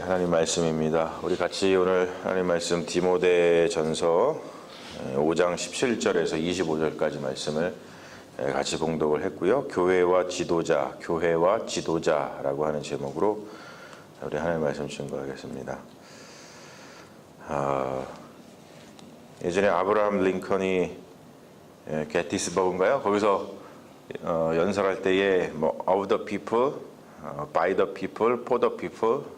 하나님 말씀입니다. 우리 같이 오늘 하나님 말씀 디모데전서 5장 17절에서 25절까지 말씀을 같이 봉독을 했고요. 교회와 지도자라고 하는 제목으로 우리 하나님 말씀 증거하겠습니다. 예전에 아브라함 링컨이 게티스버그인가요? 거기서 연설할 때에 of the people, by the people, for the people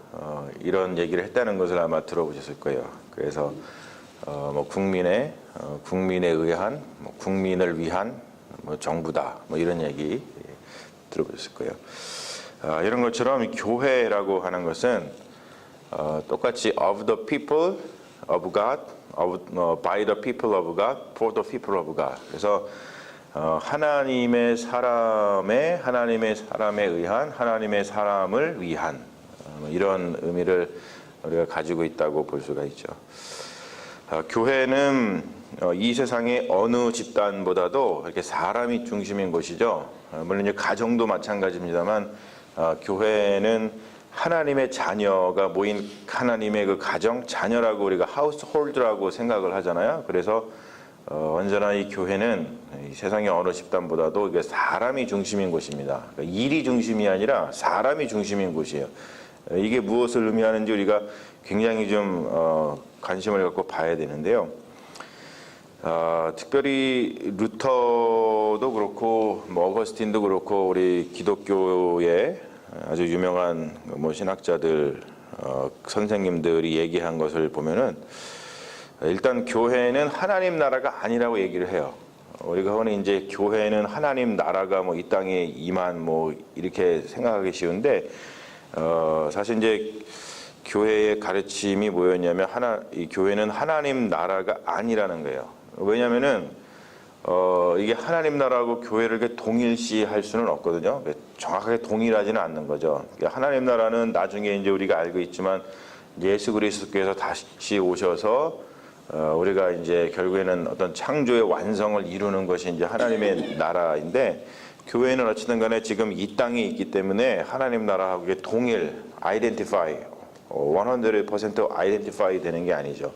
이런 얘기를 했다는 것을 아마 들어보셨을 거예요. 그래서 국민에 의한, 국민을 위한 정부다, 이런 얘기 들어보셨을 거예요. 이런 것처럼 교회라고 하는 것은 똑같이 of the people of God, by the people of God, for the people of God. 그래서 하나님의 사람에 의한, 하나님의 사람을 위한 이런 의미를 우리가 가지고 있다고 볼 수가 있죠. 교회는 이 세상의 어느 집단보다도 이렇게 사람이 중심인 곳이죠. 물론 이제 가정도 마찬가지입니다만 교회는 하나님의 자녀가 모인 하나님의 그 가정, 자녀라고 우리가 하우스홀드라고 생각을 하잖아요. 그래서 언제나 이 교회는 이 세상의 어느 집단보다도 이게 사람이 중심인 곳입니다. 그러니까 일이 중심이 아니라 사람이 중심인 곳이에요. 이게 무엇을 의미하는지 우리가 굉장히 좀 관심을 갖고 봐야 되는데요. 특별히 루터도 그렇고 어거스틴도 그렇고 우리 기독교의 아주 유명한 신학자들 선생님들이 얘기한 것을 보면은 일단 교회는 하나님 나라가 아니라고 얘기를 해요. 우리가 흔히 이제 교회는 하나님 나라가 이 땅에 임한 이렇게 생각하기 쉬운데 사실 이제 교회의 가르침이 뭐였냐면 이 교회는 하나님 나라가 아니라는 거예요. 왜냐면은 이게 하나님 나라하고 교회를 이렇게 동일시할 수는 없거든요. 정확하게 동일하지는 않는 거죠. 하나님 나라는 나중에 이제 우리가 알고 있지만 예수 그리스도께서 다시 오셔서 우리가 이제 결국에는 어떤 창조의 완성을 이루는 것이 이제 하나님의 나라인데, 교회는 어쨌든 간에 지금 이 땅에 있기 때문에 하나님 나라하고 동일, identify, 100% identify 되는 게 아니죠.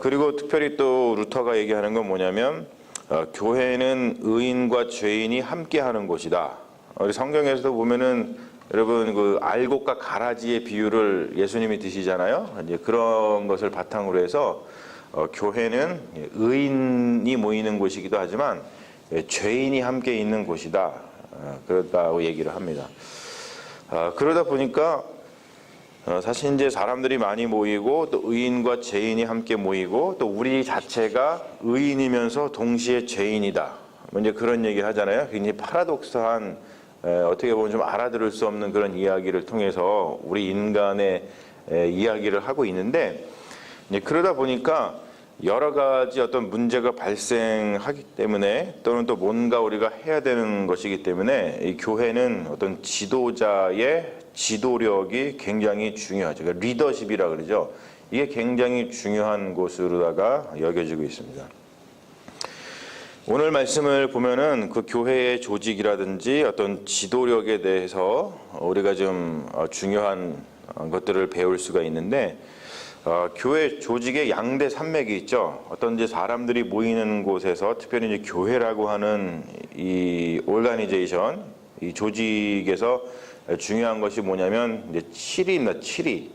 그리고 특별히 또 루터가 얘기하는 건 뭐냐면 교회는 의인과 죄인이 함께 하는 곳이다. 우리 성경에서도 보면은 여러분 그 알곡과 가라지의 비유를 예수님이 드시잖아요. 이제 그런 것을 바탕으로 해서 교회는 의인이 모이는 곳이기도 하지만 죄인이 함께 있는 곳이다. 그렇다고 얘기를 합니다. 그러다 보니까 사실 이제 사람들이 많이 모이고 또 의인과 죄인이 함께 모이고 또 우리 자체가 의인이면서 동시에 죄인이다. 이제 그런 얘기를 하잖아요. 굉장히 파라독스한 어떻게 보면 좀 알아들을 수 없는 그런 이야기를 통해서 우리 인간의 이야기를 하고 있는데, 그러다 보니까 여러 가지 어떤 문제가 발생하기 때문에 또는 또 뭔가 우리가 해야 되는 것이기 때문에 이 교회는 어떤 지도자의 지도력이 굉장히 중요하죠. 그러니까 리더십이라 그러죠. 이게 굉장히 중요한 곳으로다가 여겨지고 있습니다. 오늘 말씀을 보면은 그 교회의 조직이라든지 어떤 지도력에 대해서 우리가 좀 중요한 것들을 배울 수가 있는데, 교회 조직의 양대 산맥이 있죠. 어떤 이제 사람들이 모이는 곳에서 특별히 이제 교회라고 하는 이 오르가니제이션, 이 조직에서 중요한 것이 뭐냐면 이제 칠이입니다. 칠이.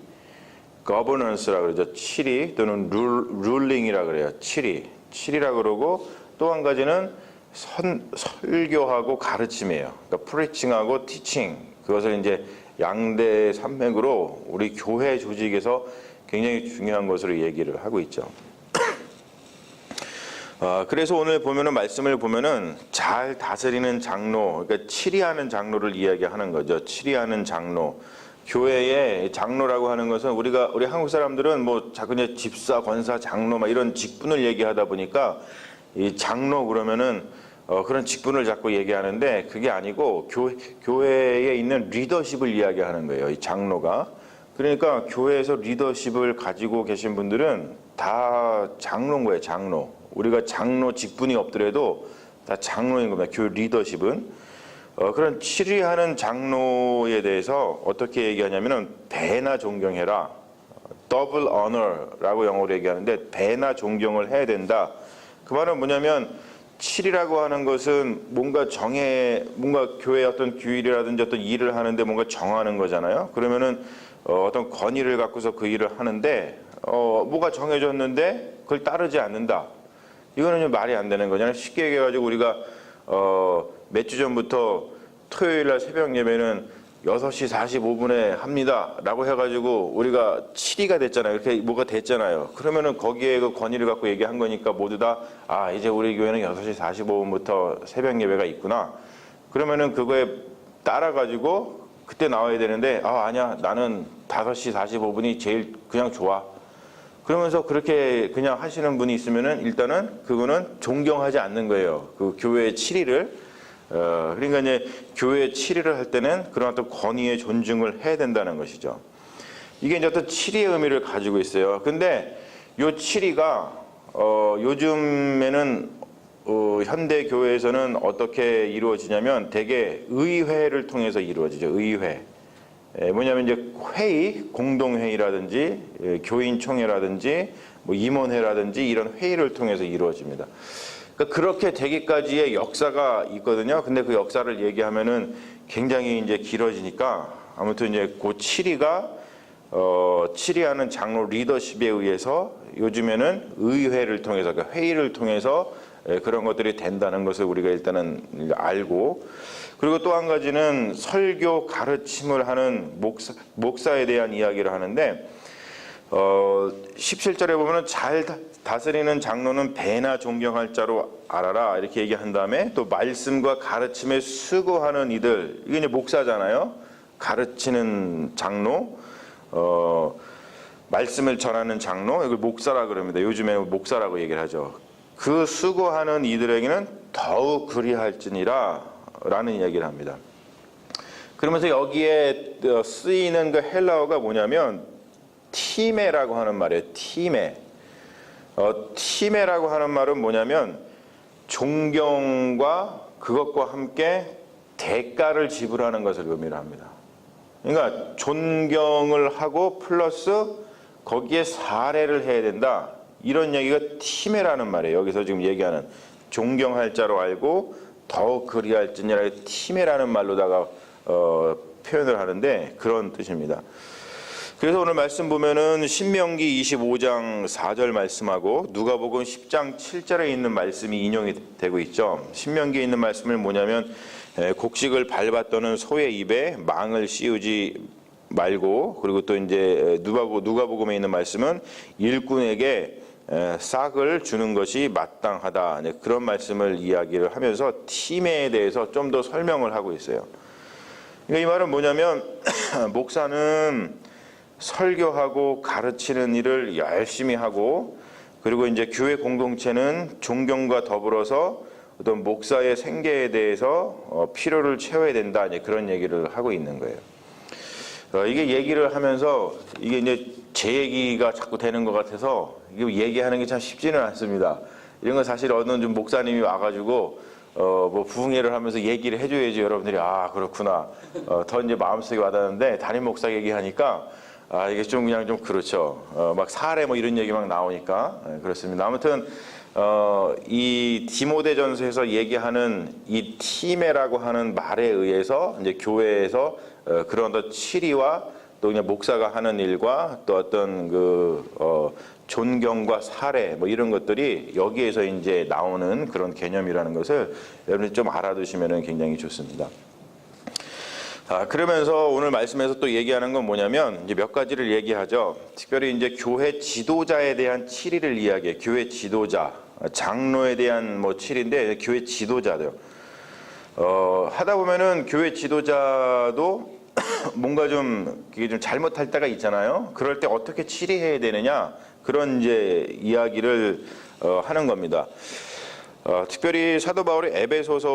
거버넌스라 그러죠. 칠이 또는 룰링이라 그래요. 칠이라 그러고 또 한 가지는 설교하고 가르침이에요. 그러니까 프리칭하고 티칭. 그것을 이제 양대 산맥으로 우리 교회 조직에서 굉장히 중요한 것으로 얘기를 하고 있죠. 그래서 오늘 보면은 말씀을 보면은 잘 다스리는 장로, 그러니까 치리하는 장로를 이야기하는 거죠. 치리하는 장로. 교회의 장로라고 하는 것은 우리 한국 사람들은 자꾸 이제 집사, 권사, 장로 이런 직분을 얘기하다 보니까 이 장로 그러면은 그런 직분을 자꾸 얘기하는데 그게 아니고 교회에 있는 리더십을 이야기하는 거예요. 이 장로가. 그러니까 교회에서 리더십을 가지고 계신 분들은 다 장로인 거예요. 장로. 우리가 장로 직분이 없더라도 다 장로인 겁니다. 교회 리더십은. 그런 7위하는 장로에 대해서 어떻게 얘기하냐면은 배나 존경해라. 더블 어너라고 영어로 얘기하는데 배나 존경을 해야 된다. 그 말은 뭐냐면 7이라고 하는 것은 뭔가 교회 어떤 규율이라든지 어떤 일을 하는데 뭔가 정하는 거잖아요. 그러면은 어떤 권위를 갖고서 그 일을 하는데 뭐가 정해졌는데 그걸 따르지 않는다. 이거는 좀 말이 안 되는 거잖아요. 쉽게 얘기해가지고 우리가 몇 주 전부터 토요일 날 새벽 예배는 6시 45분에 합니다. 라고 해가지고 우리가 7위가 됐잖아요. 이렇게 뭐가 됐잖아요. 그러면은 거기에 그 권위를 갖고 얘기한 거니까 모두 다, 이제 우리 교회는 6시 45분부터 새벽 예배가 있구나. 그러면은 그거에 따라가지고 그때 나와야 되는데, 아니야. 나는 5시 45분이 제일 그냥 좋아. 그러면서 그렇게 그냥 하시는 분이 있으면은 일단은 그거는 존경하지 않는 거예요. 그 교회의 7위를. 그러니까 이제 교회 7위를 할 때는 그런 어떤 권위의 존중을 해야 된다는 것이죠. 이게 이제 어떤 7위의 의미를 가지고 있어요. 근데 요 7위가 요즘에는 현대 교회에서는 어떻게 이루어지냐면 대개 의회를 통해서 이루어지죠. 의회. 뭐냐면 이제 회의, 공동회의라든지 교인총회라든지 뭐 임원회라든지 이런 회의를 통해서 이루어집니다. 그러니까 그렇게 되기까지의 역사가 있거든요. 근데 그 역사를 얘기하면은 굉장히 이제 길어지니까 아무튼 이제 그 7위가 7위하는 장로 리더십에 의해서 요즘에는 의회를 통해서 그러니까 회의를 통해서 그런 것들이 된다는 것을 우리가 일단은 알고, 그리고 또 한 가지는 설교 가르침을 하는 목사에 대한 이야기를 하는데 17절에 보면은 잘 다스리는 장로는 배나 존경할 자로 알아라 이렇게 얘기한 다음에 또 말씀과 가르침에 수고하는 이들, 이게 이제 목사잖아요. 가르치는 장로, 말씀을 전하는 장로, 이걸 목사라 그럽니다. 요즘에 목사라고 얘기를 하죠. 그 수고하는 이들에게는 더욱 그리할지니라 라는 이야기를 합니다. 그러면서 여기에 쓰이는 그 헬라어가 뭐냐면 티메라고 하는 말이에요. 티메. 티메라고 하는 말은 뭐냐면 존경과 그것과 함께 대가를 지불하는 것을 의미를 합니다. 그러니까 존경을 하고 플러스 거기에 사례를 해야 된다. 이런 얘기가 티메라는 말이에요. 여기서 지금 얘기하는 존경할 자로 알고 더욱 그리할지니라 티메라는 말로다가 표현을 하는데 그런 뜻입니다. 그래서 오늘 말씀 보면은 신명기 25장 4절 말씀하고 누가복음 10장 7절에 있는 말씀이 인용이 되고 있죠. 신명기에 있는 말씀은 뭐냐면 곡식을 밟았더는 소의 입에 망을 씌우지 말고, 그리고 또 이제 누가복음에 있는 말씀은 일꾼에게 싹을 주는 것이 마땅하다. 그런 말씀을 이야기를 하면서 팀에 대해서 좀 더 설명을 하고 있어요. 그러니까 이 말은 뭐냐면 목사는 설교하고 가르치는 일을 열심히 하고, 그리고 이제 교회 공동체는 존경과 더불어서 어떤 목사의 생계에 대해서 필요를 채워야 된다. 이제 그런 얘기를 하고 있는 거예요. 이게 얘기를 하면서 이게 이제 제 얘기가 자꾸 되는 것 같아서 이게 얘기하는 게 참 쉽지는 않습니다. 이런 건 사실 어느 좀 목사님이 와가지고 뭐 부흥회를 하면서 얘기를 해줘야지 여러분들이 그렇구나 더 이제 마음속에 와닿는데, 담임 목사 얘기하니까 이게 좀 그냥 좀 그렇죠. 막 사례 뭐 이런 얘기 막 나오니까 그렇습니다. 아무튼 이 디모데전서에서 얘기하는 이 티메라고 하는 말에 의해서 이제 교회에서 그런 더 치리와 또 그냥 목사가 하는 일과 또 어떤 존경과 사례 뭐 이런 것들이 여기에서 이제 나오는 그런 개념이라는 것을 여러분이 좀 알아두시면 굉장히 좋습니다. 그러면서 오늘 말씀에서 또 얘기하는 건 뭐냐면 이제 몇 가지를 얘기하죠. 특별히 이제 교회 지도자에 대한 치리를 이야기해. 교회 지도자, 장로에 대한 뭐 치리인데 교회 지도자들. 하다 보면은 교회 지도자도 뭔가 좀 그게 좀 잘못할 때가 있잖아요. 그럴 때 어떻게 치리해야 되느냐, 그런 이제 이야기를 하는 겁니다. 특별히 사도 바울이 에베소서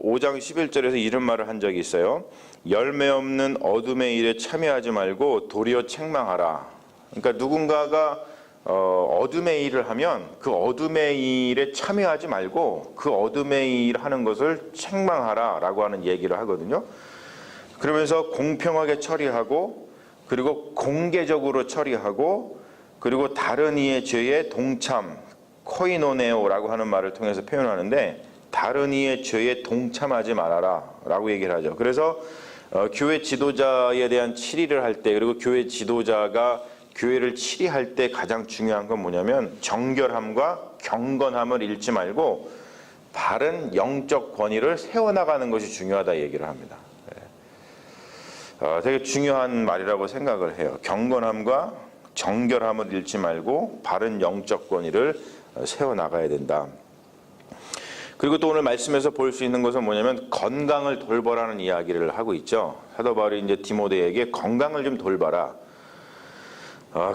5장 11절에서 이런 말을 한 적이 있어요. 열매 없는 어둠의 일에 참여하지 말고 도리어 책망하라. 그러니까 누군가가 어둠의 일을 하면 그 어둠의 일에 참여하지 말고 그 어둠의 일 하는 것을 책망하라라고 하는 얘기를 하거든요. 그러면서 공평하게 처리하고 그리고 공개적으로 처리하고 그리고 다른 이의 죄에 동참, 코이노네오라고 하는 말을 통해서 표현하는데 다른 이의 죄에 동참하지 말아라 라고 얘기를 하죠. 그래서 교회 지도자에 대한 치리를 할 때 그리고 교회 지도자가 교회를 치리할 때 가장 중요한 건 뭐냐면 정결함과 경건함을 잃지 말고 바른 영적 권위를 세워나가는 것이 중요하다 얘기를 합니다. 되게 중요한 말이라고 생각을 해요. 경건함과 정결함을 잃지 말고 바른 영적 권위를 세워나가야 된다. 그리고 또 오늘 말씀에서 볼 수 있는 것은 뭐냐면 건강을 돌보라는 이야기를 하고 있죠. 사도 바울이 이제 디모데에게 건강을 좀 돌봐라.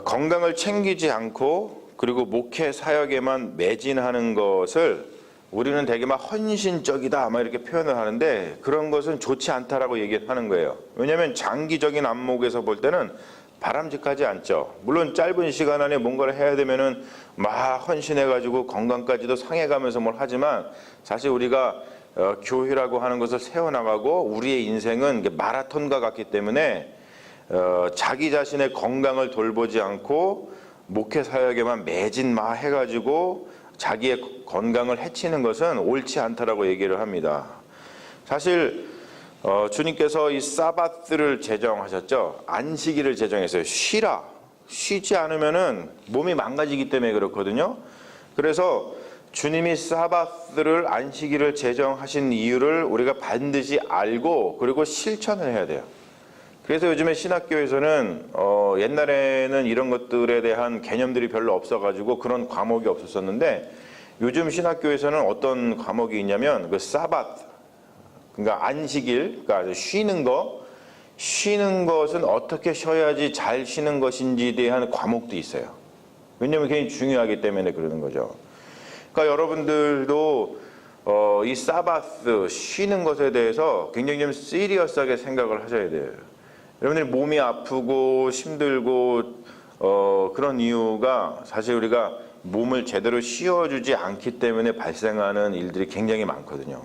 건강을 챙기지 않고 그리고 목회 사역에만 매진하는 것을 우리는 되게 막 헌신적이다 막 이렇게 표현을 하는데 그런 것은 좋지 않다라고 얘기하는 거예요. 왜냐하면 장기적인 안목에서 볼 때는 바람직하지 않죠. 물론 짧은 시간 안에 뭔가를 해야 되면은 막 헌신해가지고 건강까지도 상해가면서 뭘 하지만 사실 우리가 교회라고 하는 것을 세워나가고 우리의 인생은 마라톤과 같기 때문에 자기 자신의 건강을 돌보지 않고 목회 사역에만 매진 막 해가지고 자기의 건강을 해치는 것은 옳지 않다라고 얘기를 합니다. 사실 주님께서 이 사바트를 제정하셨죠. 안식일을 제정했어요. 쉬라. 쉬지 않으면은 몸이 망가지기 때문에 그렇거든요. 그래서 주님이 사바트를 안식일을 제정하신 이유를 우리가 반드시 알고 그리고 실천을 해야 돼요. 그래서 요즘에 신학교에서는 옛날에는 이런 것들에 대한 개념들이 별로 없어가지고 그런 과목이 없었었는데 요즘 신학교에서는 어떤 과목이 있냐면 그 사바트, 그러니까 안식일, 그러니까 쉬는 것은 어떻게 쉬어야지 잘 쉬는 것인지에 대한 과목도 있어요. 왜냐하면 굉장히 중요하기 때문에 그러는 거죠. 그러니까 여러분들도 이 사바트, 쉬는 것에 대해서 굉장히 좀 시리어스하게 생각을 하셔야 돼요. 여러분들이 몸이 아프고 힘들고 그런 이유가 사실 우리가 몸을 제대로 쉬어주지 않기 때문에 발생하는 일들이 굉장히 많거든요.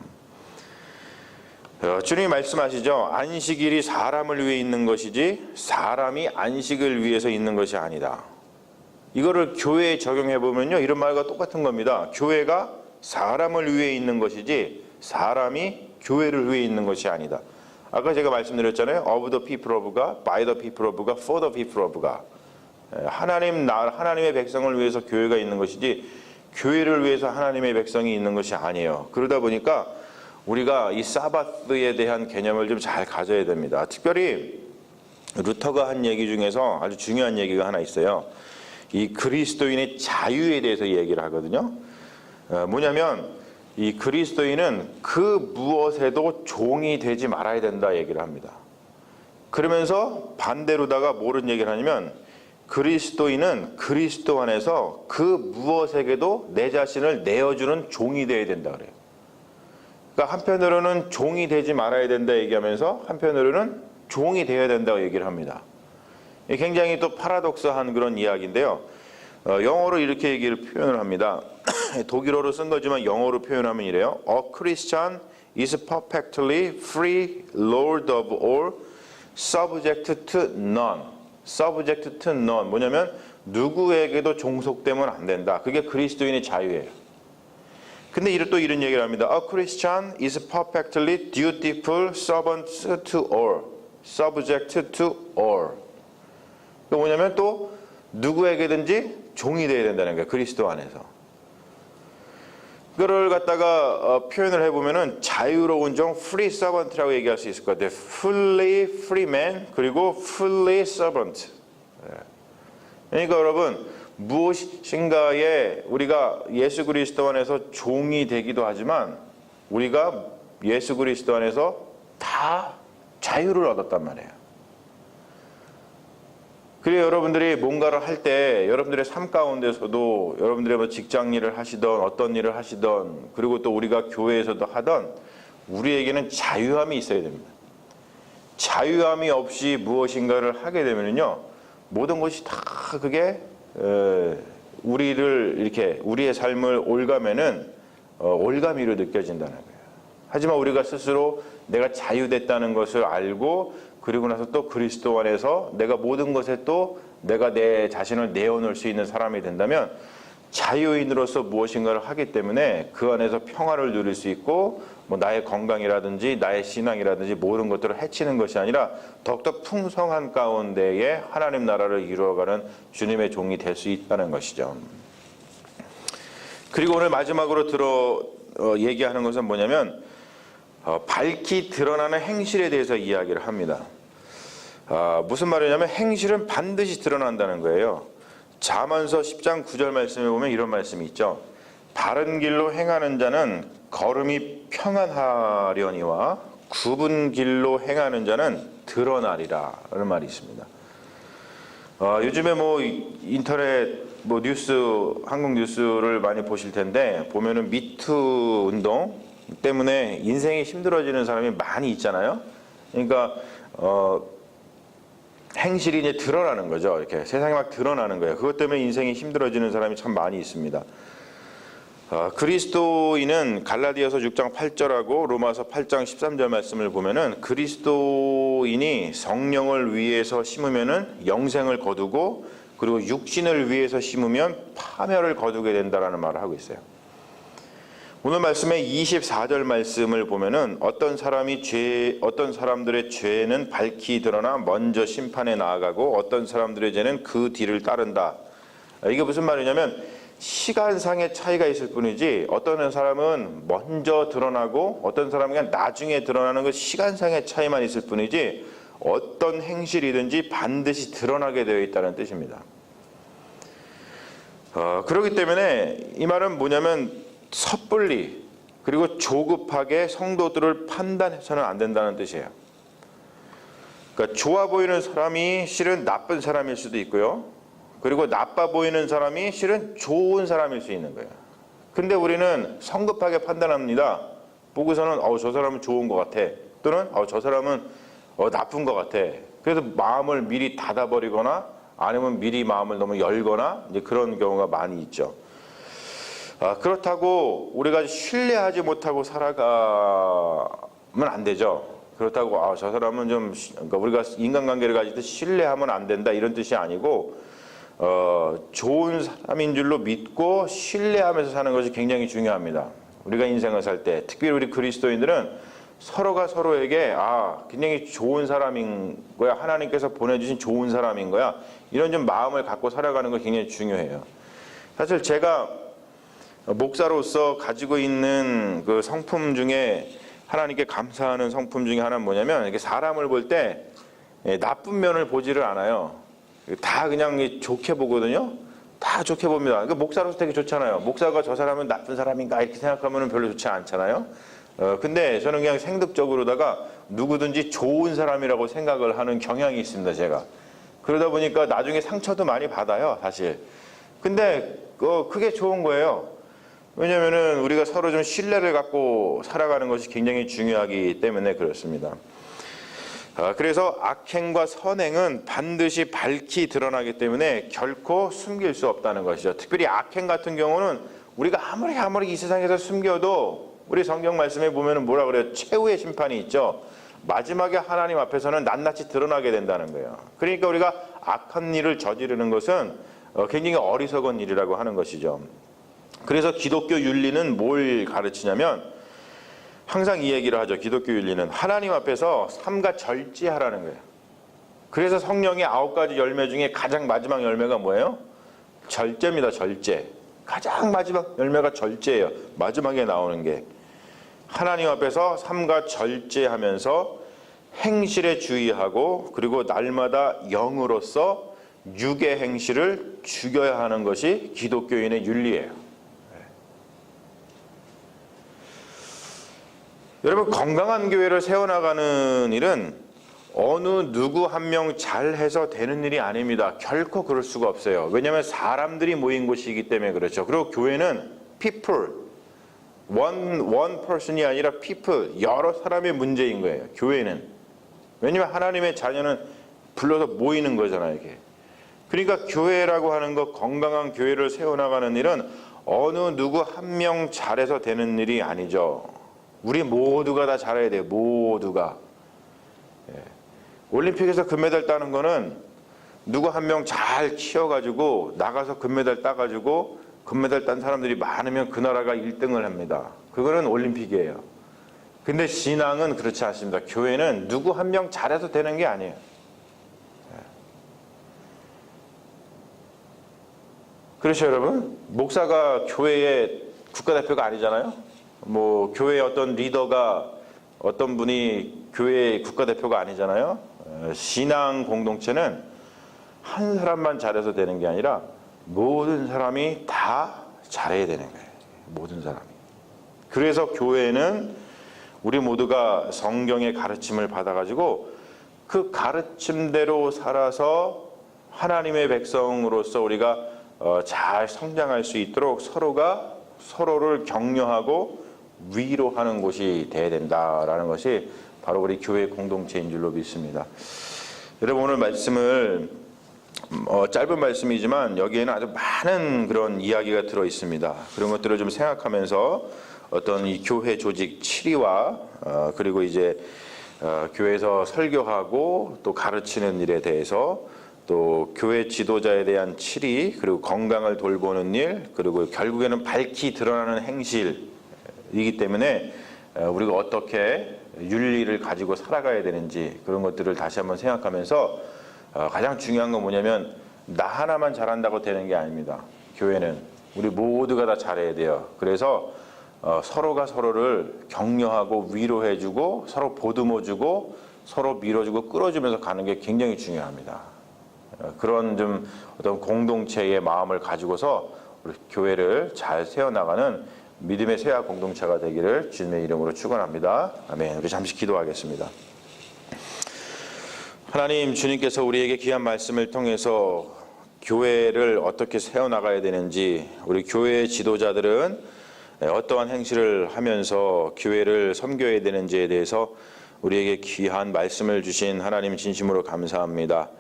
주님이 말씀하시죠. 안식일이 사람을 위해 있는 것이지 사람이 안식을 위해서 있는 것이 아니다. 이거를 교회에 적용해 보면요, 이런 말과 똑같은 겁니다. 교회가 사람을 위해 있는 것이지 사람이 교회를 위해 있는 것이 아니다. 아까 제가 말씀드렸잖아요. of the people of God, by the people of God, for the people of God. 하나님의 백성을 위해서 교회가 있는 것이지 교회를 위해서 하나님의 백성이 있는 것이 아니에요. 그러다 보니까 우리가 이 사바트에 대한 개념을 좀 잘 가져야 됩니다. 특별히 루터가 한 얘기 중에서 아주 중요한 얘기가 하나 있어요. 이 그리스도인의 자유에 대해서 얘기를 하거든요. 뭐냐면 이 그리스도인은 그 무엇에도 종이 되지 말아야 된다 얘기를 합니다. 그러면서 반대로다가 뭐런 얘기를 하냐면 그리스도인은 그리스도 안에서 그 무엇에게도 내 자신을 내어주는 종이 되어야 된다 그래요. 그러니까 한편으로는 종이 되지 말아야 된다 얘기하면서 한편으로는 종이 되어야 된다고 얘기를 합니다. 굉장히 또 파라독스한 그런 이야기인데요. 영어로 이렇게 얘기를 표현을 합니다. 독일어로 쓴 거지만 영어로 표현하면 이래요. A Christian is perfectly free, Lord of all, subject to none. subject to none. 뭐냐면 누구에게도 종속되면 안 된다. 그게 그리스도인의 자유예요. 근데 또 이런 얘기를 합니다. A Christian is perfectly dutiful, servant to all, subject to all. 뭐냐면 또 누구에게든지 종이 되어야 된다는 거예요. 그리스도 안에서. 그걸 갖다가 표현을 해보면은 자유로운 종, free servant라고 얘기할 수 있을 것 같아요. fully free man 그리고 fully servant. 그러니까 여러분 무엇인가에 우리가 예수 그리스도 안에서 종이 되기도 하지만 우리가 예수 그리스도 안에서 다 자유를 얻었단 말이에요. 그래서 여러분들이 뭔가를 할 때 여러분들의 삶 가운데서도 여러분들의 뭐 직장 일을 하시던 어떤 일을 하시던 그리고 또 우리가 교회에서도 하던 우리에게는 자유함이 있어야 됩니다. 자유함이 없이 무엇인가를 하게 되면요 모든 것이 다 그게 우리의 삶을 올가매는 올가미로 느껴진다는 거예요. 하지만 우리가 스스로 내가 자유됐다는 것을 알고 그리고 나서 또 그리스도 안에서 내가 모든 것에 또 내가 내 자신을 내어놓을 수 있는 사람이 된다면 자유인으로서 무엇인가를 하기 때문에 그 안에서 평화를 누릴 수 있고 뭐 나의 건강이라든지 나의 신앙이라든지 모든 것들을 해치는 것이 아니라 더욱더 풍성한 가운데에 하나님 나라를 이루어가는 주님의 종이 될 수 있다는 것이죠. 그리고 오늘 마지막으로 얘기하는 것은 뭐냐면 밝히 드러나는 행실에 대해서 이야기를 합니다. 무슨 말이냐면 행실은 반드시 드러난다는 거예요. 잠언서 10장 9절 말씀에 보면 이런 말씀이 있죠. 바른 길로 행하는 자는 걸음이 평안하려니와 굽은 길로 행하는 자는 드러나리라 라는 말이 있습니다. 요즘에 뭐 인터넷 뭐 뉴스, 한국 뉴스를 많이 보실 텐데 보면은 미투 운동 때문에 인생이 힘들어지는 사람이 많이 있잖아요. 그러니까 행실이 이제 드러나는 거죠. 이렇게 세상에 막 드러나는 거예요. 그것 때문에 인생이 힘들어지는 사람이 참 많이 있습니다. 그리스도인은 갈라디아서 6장 8절하고 로마서 8장 13절 말씀을 보면은 그리스도인이 성령을 위해서 심으면은 영생을 거두고 그리고 육신을 위해서 심으면 파멸을 거두게 된다라는 말을 하고 있어요. 오늘 말씀의 24절 말씀을 보면은 어떤 사람들의 죄는 밝히 드러나 먼저 심판에 나아가고 어떤 사람들의 죄는 그 뒤를 따른다. 이게 무슨 말이냐면 시간상의 차이가 있을 뿐이지 어떤 사람은 먼저 드러나고 어떤 사람은 그냥 나중에 드러나는 그 시간상의 차이만 있을 뿐이지 어떤 행실이든지 반드시 드러나게 되어 있다는 뜻입니다. 그렇기 때문에 이 말은 뭐냐면 섣불리 그리고 조급하게 성도들을 판단해서는 안 된다는 뜻이에요. 그러니까 좋아 보이는 사람이 실은 나쁜 사람일 수도 있고요. 그리고 나빠 보이는 사람이 실은 좋은 사람일 수 있는 거예요. 근데 우리는 성급하게 판단합니다. 보고서는 저 사람은 좋은 것 같아. 또는 저 사람은 나쁜 것 같아. 그래서 마음을 미리 닫아버리거나 아니면 미리 마음을 너무 열거나 이제 그런 경우가 많이 있죠. 그렇다고 우리가 신뢰하지 못하고 살아가면 안 되죠. 그렇다고 저 사람은 좀 그러니까 우리가 인간관계를 가질 때 신뢰하면 안 된다 이런 뜻이 아니고 좋은 사람인 줄로 믿고 신뢰하면서 사는 것이 굉장히 중요합니다. 우리가 인생을 살 때 특히 우리 그리스도인들은 서로가 서로에게 굉장히 좋은 사람인 거야, 하나님께서 보내주신 좋은 사람인 거야, 이런 좀 마음을 갖고 살아가는 거 굉장히 중요해요. 사실 제가 목사로서 가지고 있는 그 성품 중에 하나님께 감사하는 성품 중에 하나는 뭐냐면 이렇게 사람을 볼 때 나쁜 면을 보지를 않아요. 다 그냥 좋게 보거든요. 다 좋게 봅니다. 그러니까 목사로서 되게 좋잖아요. 목사가 저 사람은 나쁜 사람인가 이렇게 생각하면 별로 좋지 않잖아요. 근데 저는 그냥 생득적으로다가 누구든지 좋은 사람이라고 생각을 하는 경향이 있습니다, 제가. 그러다 보니까 나중에 상처도 많이 받아요, 사실. 근데 그게 좋은 거예요. 왜냐면은 우리가 서로 좀 신뢰를 갖고 살아가는 것이 굉장히 중요하기 때문에 그렇습니다. 그래서 악행과 선행은 반드시 밝히 드러나기 때문에 결코 숨길 수 없다는 것이죠. 특별히 악행 같은 경우는 우리가 아무리 이 세상에서 숨겨도 우리 성경 말씀에 보면은 뭐라 그래요? 최후의 심판이 있죠. 마지막에 하나님 앞에서는 낱낱이 드러나게 된다는 거예요. 그러니까 우리가 악한 일을 저지르는 것은 굉장히 어리석은 일이라고 하는 것이죠. 그래서 기독교 윤리는 뭘 가르치냐면 항상 이 얘기를 하죠. 기독교 윤리는 하나님 앞에서 삼가 절제하라는 거예요. 그래서 성령의 9가지 열매 중에 가장 마지막 열매가 뭐예요? 절제입니다. 절제. 가장 마지막 열매가 절제예요. 마지막에 나오는 게. 하나님 앞에서 삼가 절제하면서 행실에 주의하고 그리고 날마다 영으로서 육의 행실을 죽여야 하는 것이 기독교인의 윤리예요. 여러분, 건강한 교회를 세워나가는 일은 어느 누구 한 명 잘해서 되는 일이 아닙니다. 결코 그럴 수가 없어요. 왜냐하면 사람들이 모인 곳이기 때문에 그렇죠. 그리고 교회는 people, one person이 아니라 people, 여러 사람의 문제인 거예요. 교회는. 왜냐하면 하나님의 자녀는 불러서 모이는 거잖아요, 이게. 그러니까 교회라고 하는 것, 건강한 교회를 세워나가는 일은 어느 누구 한 명 잘해서 되는 일이 아니죠. 우리 모두가 다 잘해야 돼요. 모두가. 올림픽에서 금메달 따는 거는 누구 한 명 잘 키워가지고 나가서 금메달 따가지고 금메달 딴 사람들이 많으면 그 나라가 1등을 합니다. 그거는 올림픽이에요. 근데 신앙은 그렇지 않습니다. 교회는 누구 한 명 잘해서 되는 게 아니에요. 그렇죠, 여러분? 목사가 교회의 국가대표가 아니잖아요. 뭐 교회의 어떤 리더가 어떤 분이 교회의 국가대표가 아니잖아요. 신앙 공동체는 한 사람만 잘해서 되는 게 아니라 모든 사람이 다 잘해야 되는 거예요. 모든 사람이. 그래서 교회는 우리 모두가 성경의 가르침을 받아가지고 그 가르침대로 살아서 하나님의 백성으로서 우리가 잘 성장할 수 있도록 서로가 서로를 격려하고 위로하는 곳이 돼야 된다라는 것이 바로 우리 교회 공동체인 줄로 믿습니다. 여러분, 오늘 말씀을 짧은 말씀이지만 여기에는 아주 많은 그런 이야기가 들어 있습니다. 그런 것들을 좀 생각하면서 어떤 이 교회 조직 7위와 그리고 이제 교회에서 설교하고 또 가르치는 일에 대해서 또 교회 지도자에 대한 7위, 그리고 건강을 돌보는 일, 그리고 결국에는 밝히 드러나는 행실이기 때문에 우리가 어떻게 윤리를 가지고 살아가야 되는지 그런 것들을 다시 한번 생각하면서 가장 중요한 건 뭐냐면 나 하나만 잘한다고 되는 게 아닙니다. 교회는 우리 모두가 다 잘해야 돼요. 그래서 서로가 서로를 격려하고 위로해주고 서로 보듬어주고 서로 밀어주고 끌어주면서 가는 게 굉장히 중요합니다. 그런 좀 어떤 공동체의 마음을 가지고서 우리 교회를 잘 세워나가는 믿음의 세아 공동체가 되기를 주님의 이름으로 축원합니다. 아멘. 우리 잠시 기도하겠습니다. 하나님, 주님께서 우리에게 귀한 말씀을 통해서 교회를 어떻게 세워나가야 되는지, 우리 교회의 지도자들은 어떠한 행실을 하면서 교회를 섬겨야 되는지에 대해서 우리에게 귀한 말씀을 주신 하나님 진심으로 감사합니다.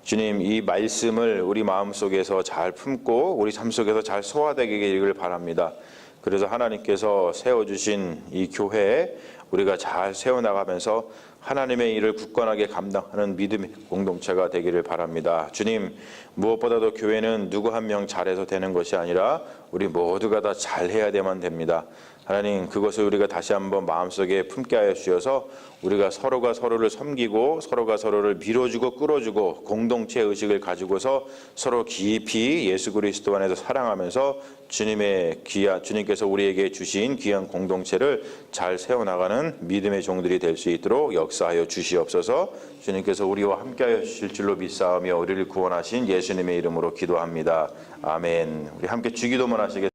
주님, 이 말씀을 우리 마음속에서 잘 품고 우리 삶 속에서 잘 소화되기를 바랍니다. 그래서 하나님께서 세워주신 이 교회에 우리가 잘 세워나가면서 하나님의 일을 굳건하게 감당하는 믿음의 공동체가 되기를 바랍니다. 주님, 무엇보다도 교회는 누구 한 명 잘해서 되는 것이 아니라 우리 모두가 다 잘해야 되만 됩니다. 하나님, 그것을 우리가 다시 한번 마음속에 품게 하여 주셔서 우리가 서로가 서로를 섬기고 서로가 서로를 밀어주고 끌어주고 공동체 의식을 가지고서 서로 깊이 예수 그리스도 안에서 사랑하면서 주님께서 우리에게 주신 귀한 공동체를 잘 세워나가는 믿음의 종들이 될 수 있도록 역사하여 주시옵소서. 주님께서 우리와 함께하여 주실 줄로 믿사오며 우리를 구원하신 예수님의 이름으로 기도합니다. 아멘. 우리 함께 주기도문 하시겠습니다.